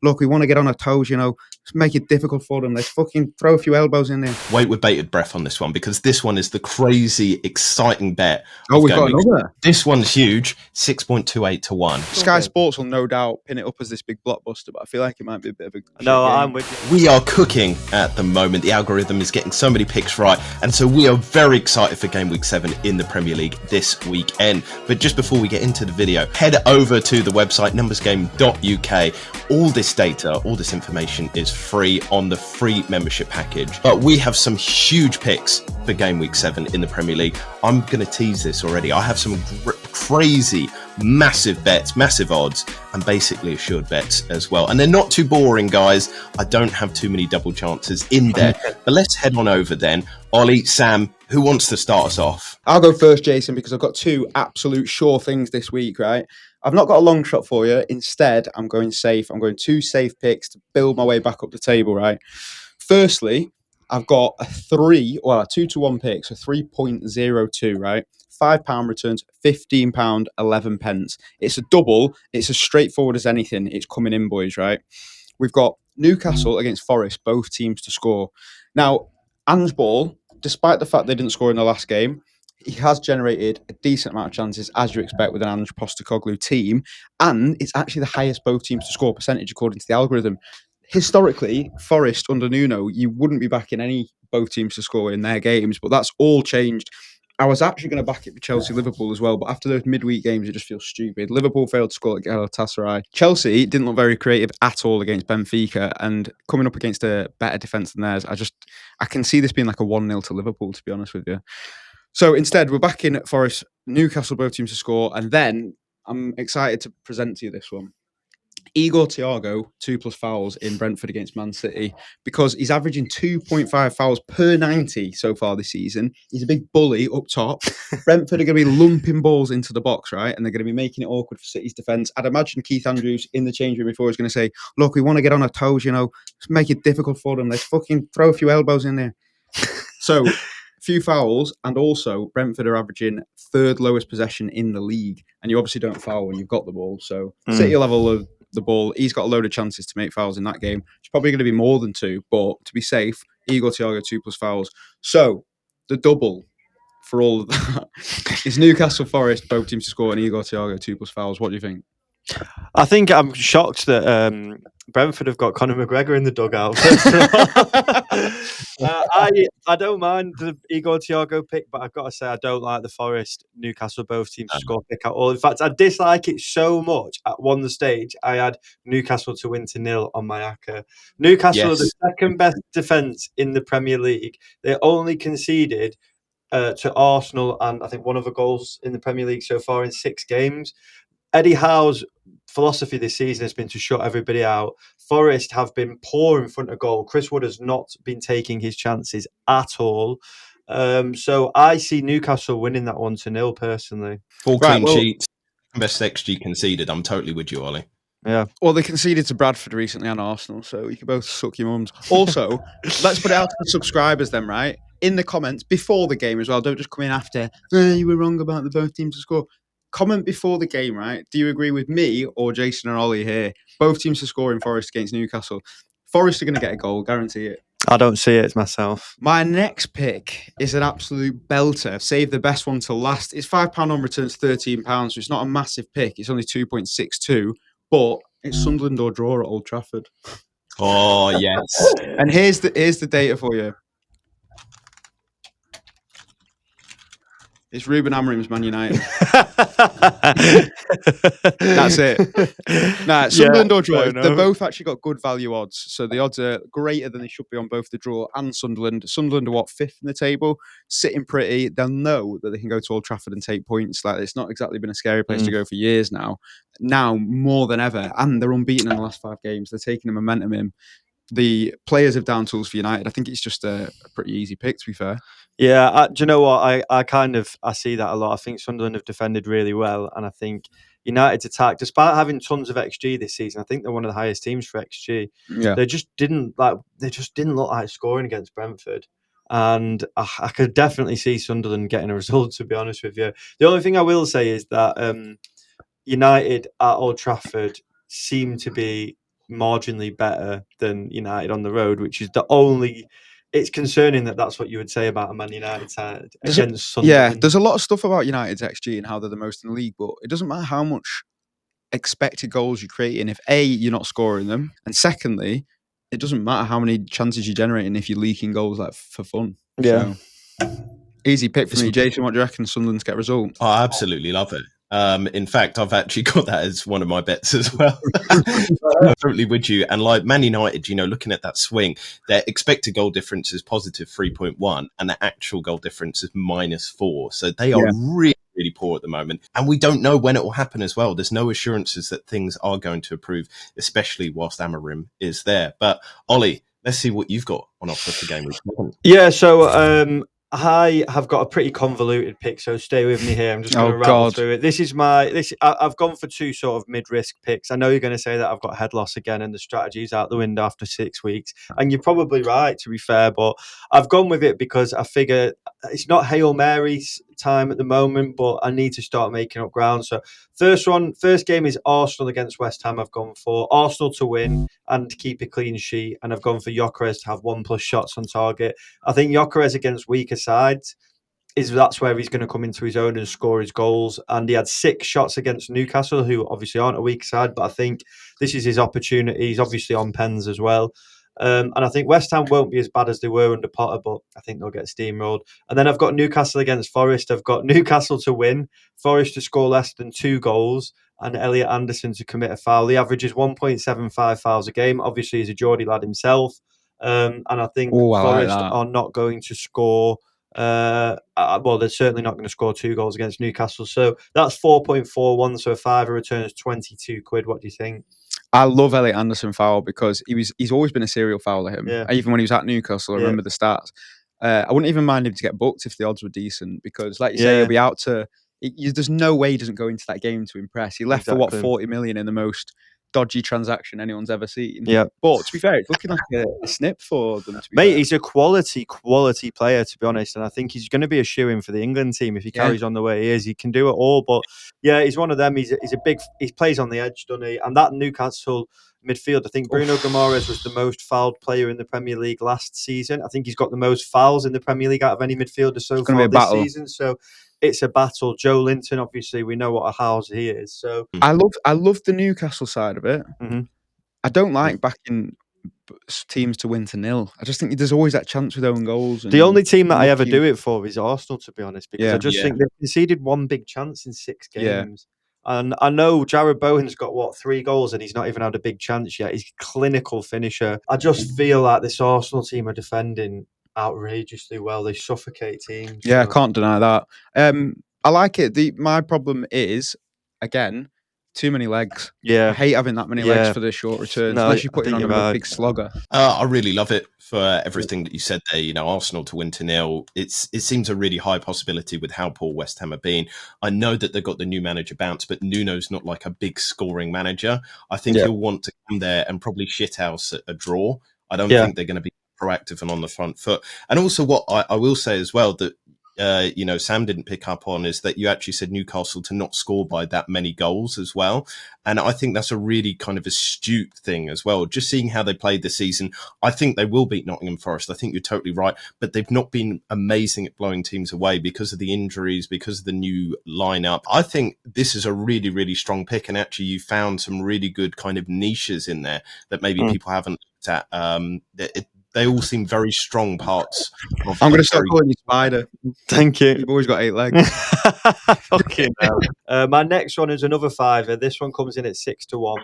look, we want to get on our toes, let's make it difficult for them. Let's fucking throw a few elbows in there. Wait with bated breath on this one, because this one is the crazy, exciting bet. Oh, we've got another. This one's huge, 6.28 to 1. Sky Sports will no doubt pin it up as this big blockbuster, but I feel like it might be a bit of a No, game. I'm with you. We are cooking at the moment. The algorithm is getting so many picks right, and so we are very excited for Game Week 7 in the Premier League this weekend. But just before we get into the video, head over to the website numbersgame.uk. All this data, all this information is free on the free membership package. But we have some huge picks for Game Week 7 in the Premier League. I'm going to tease this already. I have some crazy, massive bets, massive odds, and basically assured bets as well. And they're not too boring, guys. I don't have too many double chances in there. But let's head on over then. Ollie, Sam, who wants to start us off? I'll go first, Jason, because I've got two absolute sure things this week, right? I've not got a long shot for you. Instead, I'm going safe. I'm going two safe picks to build my way back up the table, right? Firstly, I've got a 2-to-1 pick, so 3.02, right? £5 returns £15.11. It's a double. It's as straightforward as anything. It's coming in, boys, right? We've got Newcastle against Forest, both teams to score. Now, Ange Ball, despite the fact they didn't score in the last game, he has generated a decent amount of chances, as you expect with an Ange Postecoglou team, and it's actually the highest both teams to score percentage according to the algorithm. Historically, Forest under Nuno, you wouldn't be backing any both teams to score in their games, but that's all changed. I was actually going to back it for Chelsea-Liverpool as well, but after those midweek games, it just feels stupid. Liverpool failed to score at Galatasaray. Chelsea didn't look very creative at all against Benfica, and coming up against a better defence than theirs, I can see this being like a 1-0 to Liverpool, to be honest with you. So instead, we're back in at Forest, Newcastle, both teams to score, and then I'm excited to present to you this one. Igor Thiago, 2+ fouls in Brentford against Man City, because he's averaging 2.5 fouls per 90 so far this season. He's a big bully up top. Brentford are going to be lumping balls into the box, right? And they're going to be making it awkward for City's defence. I'd imagine Keith Andrews in the change room before is going to say, look, we want to get on our toes, let's make it difficult for them. Let's fucking throw a few elbows in there. So, few fouls, and also Brentford are averaging third lowest possession in the league. And you obviously don't foul when you've got the ball. So, City level of the ball. He's got a load of chances to make fouls in that game. It's probably going to be more than 2, but to be safe, Igor Thiago 2+ fouls. So the double for all of that is Newcastle Forest, both teams to score, and Igor Thiago 2+ fouls. What do you think? I think I'm shocked that Brentford have got Conor McGregor in the dugout. I don't mind the Igor Thiago pick, but I've got to say I don't like the Forest Newcastle both teams to score pick at all. In fact, I dislike it so much. At the stage, I had Newcastle to win to 0 on my ACCA. Newcastle are the second best defence in the Premier League. They only conceded to Arsenal and I think one other goals in the Premier League so far in 6 games. Eddie Howe's philosophy this season has been to shut everybody out. Forest have been poor in front of goal. Chris Wood has not been taking his chances at all. So I see Newcastle winning that 1-0 personally. Full clean sheets, best XG conceded. I'm totally with you, Ollie. Yeah. Well, they conceded to Bradford recently and Arsenal, so you can both suck your mums. Also, let's put it out to the subscribers then, right? In the comments before the game as well. Don't just come in after, you were wrong about the both teams to score. Comment before the game, right? Do you agree with me or Jason and Ollie here? Both teams to score in Forest against Newcastle. Forest are going to get a goal, guarantee it. I don't see it myself. My next pick is an absolute belter. I've saved the best one to last. It's £5 on returns, £13, so it's not a massive pick. It's only 2.62, but it's Sunderland or draw at Old Trafford. Oh, yes. And here's the data for you. It's Ruben Amorim's Man United. That's it. Nah, Sunderland or draw. They've both actually got good value odds. So the odds are greater than they should be on both the draw and Sunderland. Sunderland are 5th in the table, sitting pretty. They'll know that they can go to Old Trafford and take points. Like, it's not exactly been a scary place to go for years now. Now more than ever, and they're unbeaten in the last 5 games. They're taking the momentum in. The players have down tools for United. I think it's just a pretty easy pick, to be fair. Yeah, do you know what? I see that a lot. I think Sunderland have defended really well, and I think United's attack, despite having tons of XG this season, I think they're one of the highest teams for XG. Yeah. They just didn't look like scoring against Brentford, and I could definitely see Sunderland getting a result. To be honest with you, the only thing I will say is that United at Old Trafford seem to be marginally better than United on the road, which is the only. It's concerning that that's what you would say about a Man United side against Sunderland. Yeah, there's a lot of stuff about United's XG and how they're the most in the league, but it doesn't matter how much expected goals you're creating if A, you're not scoring them, and secondly, it doesn't matter how many chances you're generating if you're leaking goals like for fun. Yeah. So, easy pick for me. Jason, what do you reckon Sunderland get a result? I absolutely love it. In fact, I've actually got that as one of my bets as well. I'm totally with you. And like Man United, looking at that swing, their expected goal difference is positive 3.1 and the actual goal difference is -4. So they are really, really poor at the moment. And we don't know when it will happen as well. There's no assurances that things are going to improve, especially whilst Amarim is there. But Ollie, let's see what you've got on offer for game week 7. Yeah, so I have got a pretty convoluted pick, so stay with me here. I'm just going to rattle through it. I've gone for two sort of mid-risk picks. I know you're going to say that I've got head loss again and the strategy's out the window after 6 weeks. And you're probably right, to be fair, but I've gone with it because I figure it's not Hail Mary's time at the moment, but I need to start making up ground. So first game is Arsenal against West Ham. I've gone for Arsenal to win and keep a clean sheet, and I've gone for Gyökeres to have 1+ shots on target. I think Gyökeres against weaker sides that's where he's going to come into his own and score his goals. And he had 6 shots against Newcastle, who obviously aren't a weak side, but I think this is his opportunity. He's obviously on pens as well. And I think West Ham won't be as bad as they were under Potter, but I think they'll get steamrolled. And then I've got Newcastle against Forest. I've got Newcastle to win, Forest to score less than 2 goals, and Elliot Anderson to commit a foul. He averages 1.75 fouls a game. Obviously, he's a Geordie lad himself. And I think Forest are not going to score. Well, they're certainly not going to score 2 goals against Newcastle. So that's 4.41. So a fiver returns 22 quid. What do you think? I love Elliot Anderson foul because he's always been a serial fouler. Him, Yeah. even when he was at Newcastle, I remember the stats. I wouldn't even mind him to get booked if the odds were decent because, like you say, he'll be out to. There's no way he doesn't go into that game to impress. He left for what 40 million in the most dodgy transaction anyone's ever seen. Yeah, but to be fair, it's looking like a snip for them. Mate, he's a quality player, to be honest, and I think he's going to be a shoo-in for the England team if he carries on the way he is. He can do it all, but yeah, he's one of them. He plays on the edge, doesn't he? And that Newcastle midfield, I think Bruno Guimaraes was the most fouled player in the Premier League last season. I think he's got the most fouls in the Premier League out of any midfielder so far this season. So it's a battle. Joe Linton, obviously, we know what a house he is. So I love the Newcastle side of it. Mm-hmm. I don't like backing teams to win to 0. I just think there's always that chance with own goals. The only team that I ever do it for is Arsenal, to be honest, because I just think they've conceded 1 big chance in 6 games. And I know Jared Bowen's got 3 goals and he's not even had a big chance yet. He's a clinical finisher. I just feel like this Arsenal team are defending outrageously well. They suffocate teams. Yeah, I can't deny that. I like it. My problem is, again, too many legs. Yeah. I hate having that many legs for the short returns, unless you're putting on a big slogger. I really love it for everything that you said there. Arsenal to win to 0. It seems a really high possibility with how poor West Ham have been. I know that they've got the new manager bounce, but Nuno's not like a big scoring manager. I think he'll want to come there and probably shithouse a draw. I don't think they're going to be proactive and on the front foot. And also what I will say as well that Sam didn't pick up on is that you actually said Newcastle to not score by that many goals as well. And I think that's a really kind of astute thing as well. Just seeing how they played this season, I think they will beat Nottingham Forest. I think you're totally right. But they've not been amazing at blowing teams away because of the injuries, because of the new lineup. I think this is a really, really strong pick. And actually you found some really good kind of niches in there that maybe people haven't looked at. They all seem very strong parts. I'm going to start calling you Spider. Thank you. You've always got 8 legs. Fucking hell. My next one is another fiver. This one comes in at 6-1.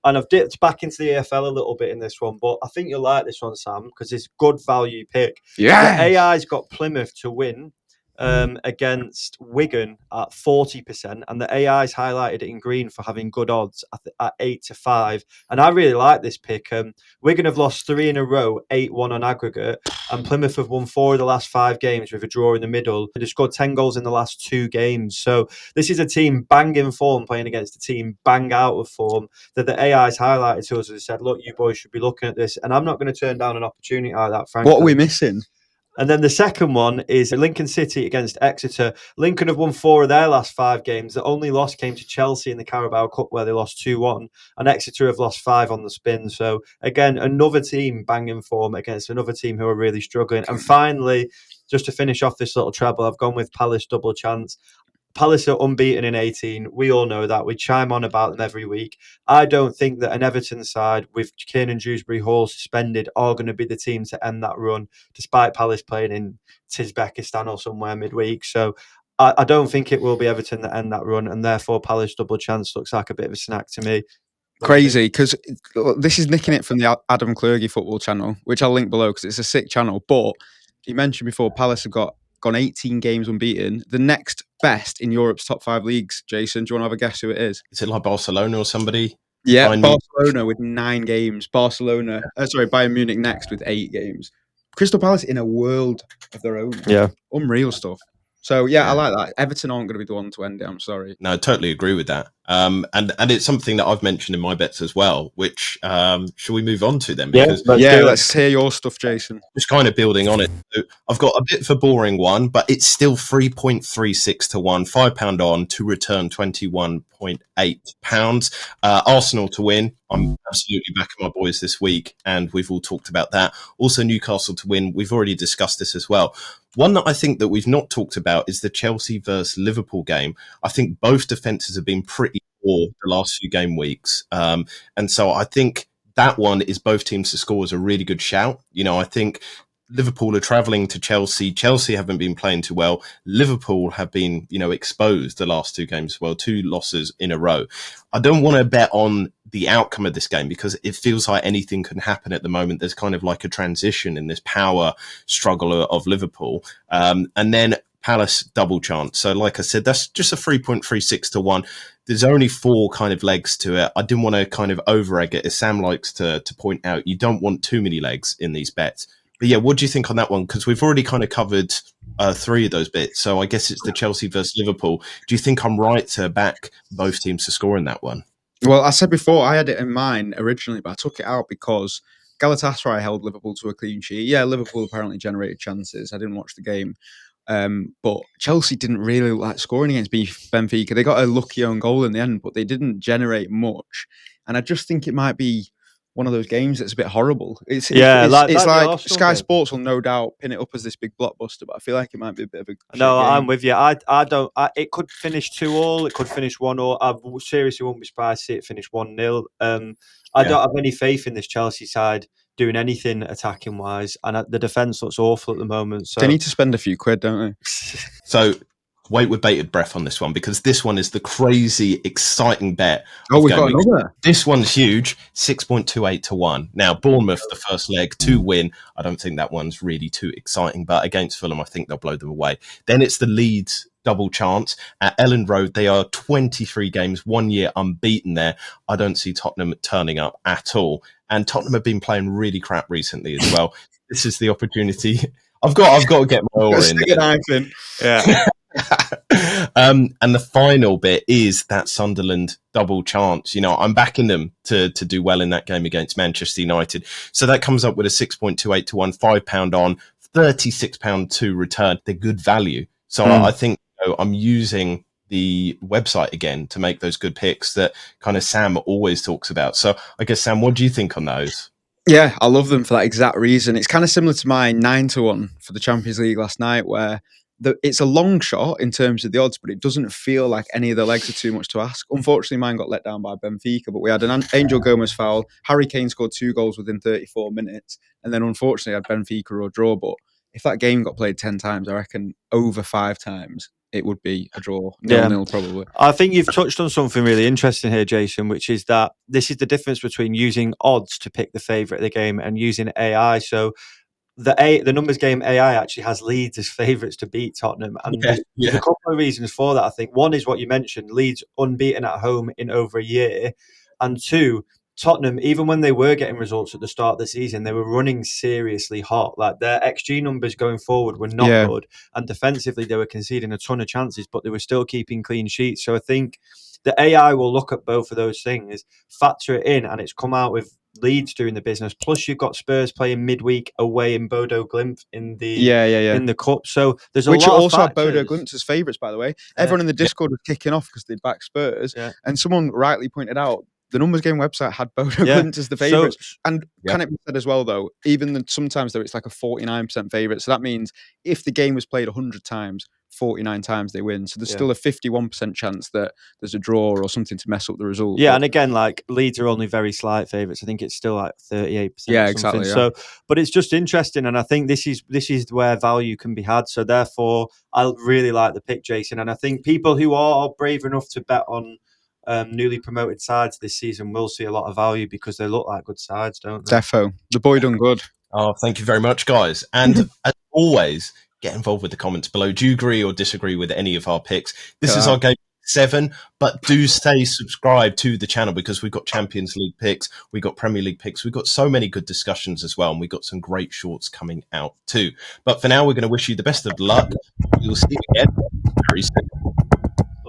And I've dipped back into the AFL a little bit in this one, but I think you'll like this one, Sam, because it's good value pick. Yeah. The AI's got Plymouth to win against Wigan at 40%, and the AI's highlighted it in green for having good odds at 8-5. And I really like this pick. Wigan have lost 3 in a row, 8-1 on aggregate, and Plymouth have won 4 of the last 5 games with a draw in the middle. They've scored 10 goals in the last 2 games. So this is a team bang in form playing against a team bang out of form that the AI's highlighted to us and said, look, you boys should be looking at this. And I'm not going to turn down an opportunity like that, frankly. What are we missing? And then the second one is Lincoln City against Exeter. Lincoln have won 4 of their last 5 games. The only loss came to Chelsea in the Carabao Cup where they lost 2-1. And Exeter have lost 5 on the spin. So again, another team banging form against another team who are really struggling. And finally, just to finish off this little treble, I've gone with Palace double chance. Palace are unbeaten in 18. We all know that. We chime on about them every week. I don't think that an Everton side with Kiernan Dewsbury Hall suspended are going to be the team to end that run, despite Palace playing in Uzbekistan or somewhere midweek. So I don't think it will be Everton that end that run, and therefore Palace double chance looks like a bit of a snack to me. Crazy, because this is nicking it from the Adam Clergy football channel, which I'll link below because it's a sick channel. But you mentioned before, Palace have gone 18 games unbeaten. The next best in Europe's top 5 leagues, Jason, do you want to have a guess who it is? Is it like Barcelona or somebody? Yeah, Bayern Barcelona with 9 games. Bayern Munich next with 8 games. Crystal Palace in a world of their own. Yeah. Unreal stuff. So, yeah, I Yeah. like that. Everton aren't going to be the one to end it, I'm sorry. No, I totally agree with that. And it's something that I've mentioned in my bets as well, which shall we move on to then? Because Let's hear your stuff, Jason. just kind of building on it. So I've got a bit of a boring one, but it's still 3.36 to 1, £5 on to return £21.8. Arsenal to win. I'm absolutely backing my boys this week, and we've all talked about that. Also, Newcastle to win. We've already discussed this as well. One that I think that we've not talked about is the Chelsea versus Liverpool game. I think both defences have been pretty poor the last few game weeks. And so I think that one is both teams to score is a really good shout. You know, I think Liverpool are travelling to Chelsea. Chelsea haven't been playing too well. Liverpool have been, exposed the last 2 games as well, 2 losses in a row. I don't want to bet on the outcome of this game because it feels like anything can happen at the moment. There's kind of like a transition in this power struggle of Liverpool. And then Palace double chance. So like I said, that's just a 3.36 to 1. There's only 4 kind of legs to it. I didn't want to kind of over egg it. As Sam likes to point out, you don't want too many legs in these bets. But yeah, what do you think on that one? Because we've already kind of covered 3 of those bits. So I guess it's the Chelsea versus Liverpool. Do you think I'm right to back both teams to score in that one? Well, I said before, I had it in mind originally, but I took it out because Galatasaray held Liverpool to a clean sheet. Yeah, Liverpool apparently generated chances. I didn't watch the game. But Chelsea didn't really like scoring against Benfica. They got a lucky own goal in the end, but they didn't generate much. And I just think it might be one of those games that's a bit horrible. It's like Sky game. Sports will no doubt pin it up as this big blockbuster, but I feel like it might be a bit of a No, shit I'm game. with you. I don't. It could finish 2-2. It could finish 1-1. I seriously wouldn't be surprised to see it finish 1-0. I don't have any faith in this Chelsea side doing anything attacking wise, and the defense looks awful at the moment. So They need to spend a few quid, don't they? So wait with bated breath on this one because this one is the crazy, exciting bet. Oh, we've got another. This one's huge, 6.28 to 1. Now, Bournemouth, the first leg, to win. I don't think that one's really too exciting, but against Fulham, I think they'll blow them away. Then it's the Leeds double chance at Ellen Road. They are 23 games, 1 year unbeaten there. I don't see Tottenham turning up at all. And Tottenham have been playing really crap recently as well. This is the opportunity. I've got to get my oar in. yeah. And the final bit is that Sunderland double chance. I'm backing them to do well in that game against Manchester United. So that comes up with a 6.28 to 1, £5 on, £36 to return. They're good value. So I think I'm using the website again to make those good picks that kind of Sam always talks about. So I guess, Sam, what do you think on those? Yeah, I love them for that exact reason. It's kind of similar to my 9 to 1 for the Champions League last night, where it's a long shot in terms of the odds, but it doesn't feel like any of the legs are too much to ask. Unfortunately, mine got let down by Benfica, but we had an Angel Gomez foul. Harry Kane scored 2 goals within 34 minutes, and then unfortunately had Benfica or a draw. But if that game got played 10 times, I reckon over 5 times it would be a draw, 0-0 probably. I think you've touched on something really interesting here, Jason, which is that this is the difference between using odds to pick the favourite of the game and using AI. So the numbers game AI actually has Leeds as favourites to beat Tottenham, and there's a couple of reasons for that. I think one is what you mentioned: Leeds unbeaten at home in over a year, and 2, Tottenham, even when they were getting results at the start of the season, they were running seriously hot. Like their XG numbers going forward were not good, and defensively they were conceding a ton of chances, but they were still keeping clean sheets. So I think the AI will look at both of those things, factor it in, and it's come out with Leeds doing the business. Plus, you've got Spurs playing midweek away in Bodo Glimt in the in the cup. So there's a Which lot also of had Bodo factors. Glimt as favourites, by the way. Everyone in the Discord was kicking off because they'd back Spurs, and someone rightly pointed out the Numbers Game website had Bodo Glimt as the favourites. And can it be said as well, though, even then sometimes though it's like a 49% favourite. So that means if the game was played 100 times, 49 times they win. So there's still a 51% chance that there's a draw or something to mess up the result. Yeah, and again, like Leeds are only very slight favourites. I think it's still like 38%. Yeah, exactly. Yeah. So, but it's just interesting, and I think this is where value can be had. So therefore, I really like the pick, Jason. And I think people who are brave enough to bet on newly promoted sides this season will see a lot of value because they look like good sides, don't they? Defo, the boy done good. Oh, thank you very much, guys. And as always, get involved with the comments below. Do you agree or disagree with any of our picks? This is our game 7, but do stay subscribed to the channel because we've got Champions League picks, we've got Premier League picks, we've got so many good discussions as well, and we've got some great shorts coming out too. But for now, we're going to wish you the best of luck. We will see you again very soon.